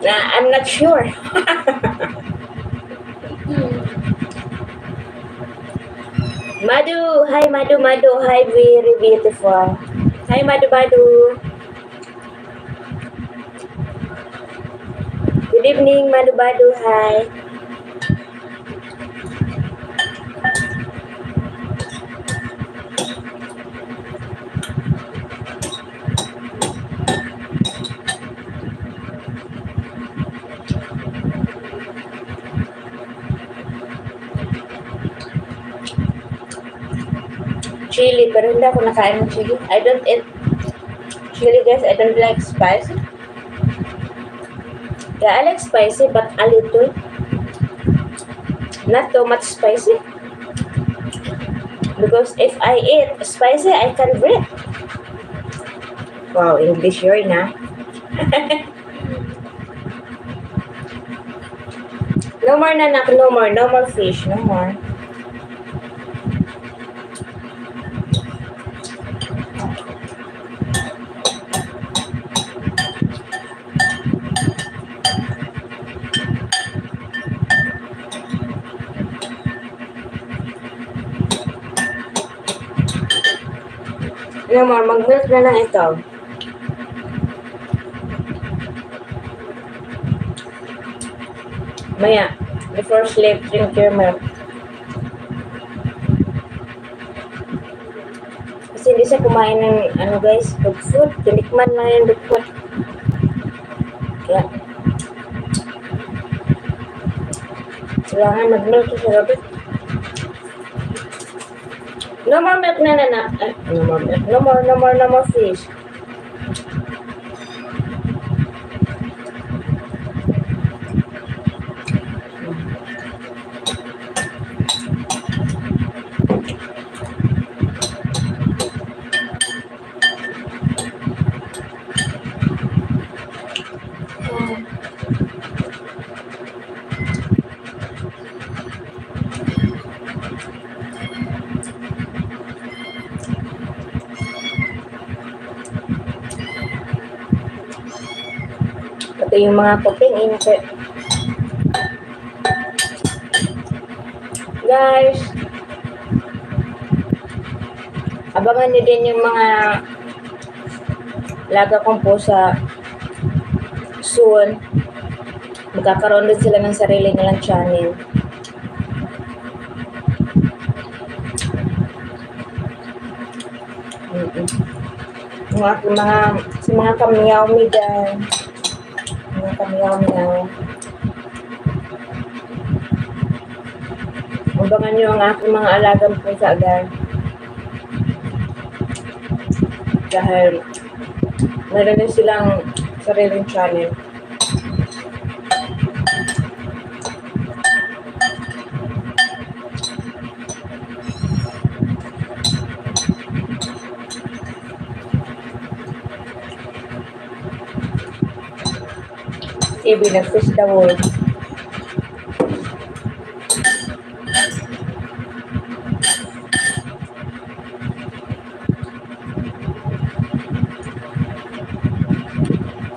I'm not sure. Madu, hi Madu, Madu, hi, very beautiful. Hi Madu, Madu. Good evening, Madu, Madu, hi. Chili, pero hindi ako nakain ng chili. I don't eat chili, guys. I don't like spicy. Yeah, I like spicy, but a little. Not too much spicy. Because if I eat spicy, I can breathe. Wow, English yun, ha? No more, nanak. No more. No more fish. No more. No more. Mag-milk na lang ito. Maya, before sleep, drink your milk. Kasi hindi siya kumain ng, guys, dog food. Tinikman lang yung dog food. Kaya, kailangan mag-milk sa gabi. No more milk na nanak. No more milk. No more fish. Pati yung mga puting inse. Guys, abangan nyo din yung mga laga kong pusa soon. Magkakaroon din sila ng sarili nilang channel. Yung aking mga kamiyaw-mi dyan. Mga kamiyaw-miyaw. Abangan nyo ang aking mga alagang pusa agad. Dahil meron din silang sariling channel. Ibi nag-fish the world.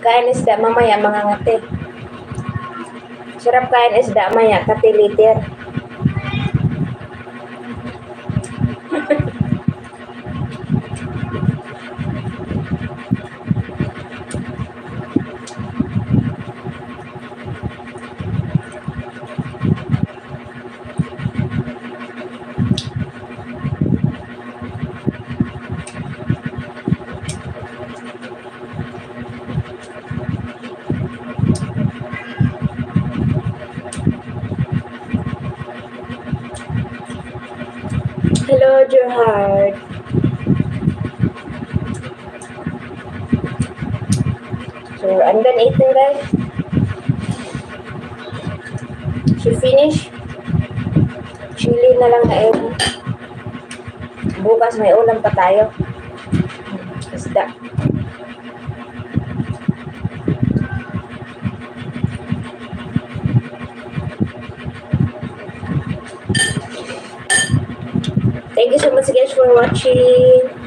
Kain isda mamaya mga ngati. Sarap kain isda maya, katiliter. Hello, dear heart. So, I'm done eating, guys. She finished. Chili na lang na yun. Bukas may ulam pa tayo. Isda. Thank you so much guys for watching.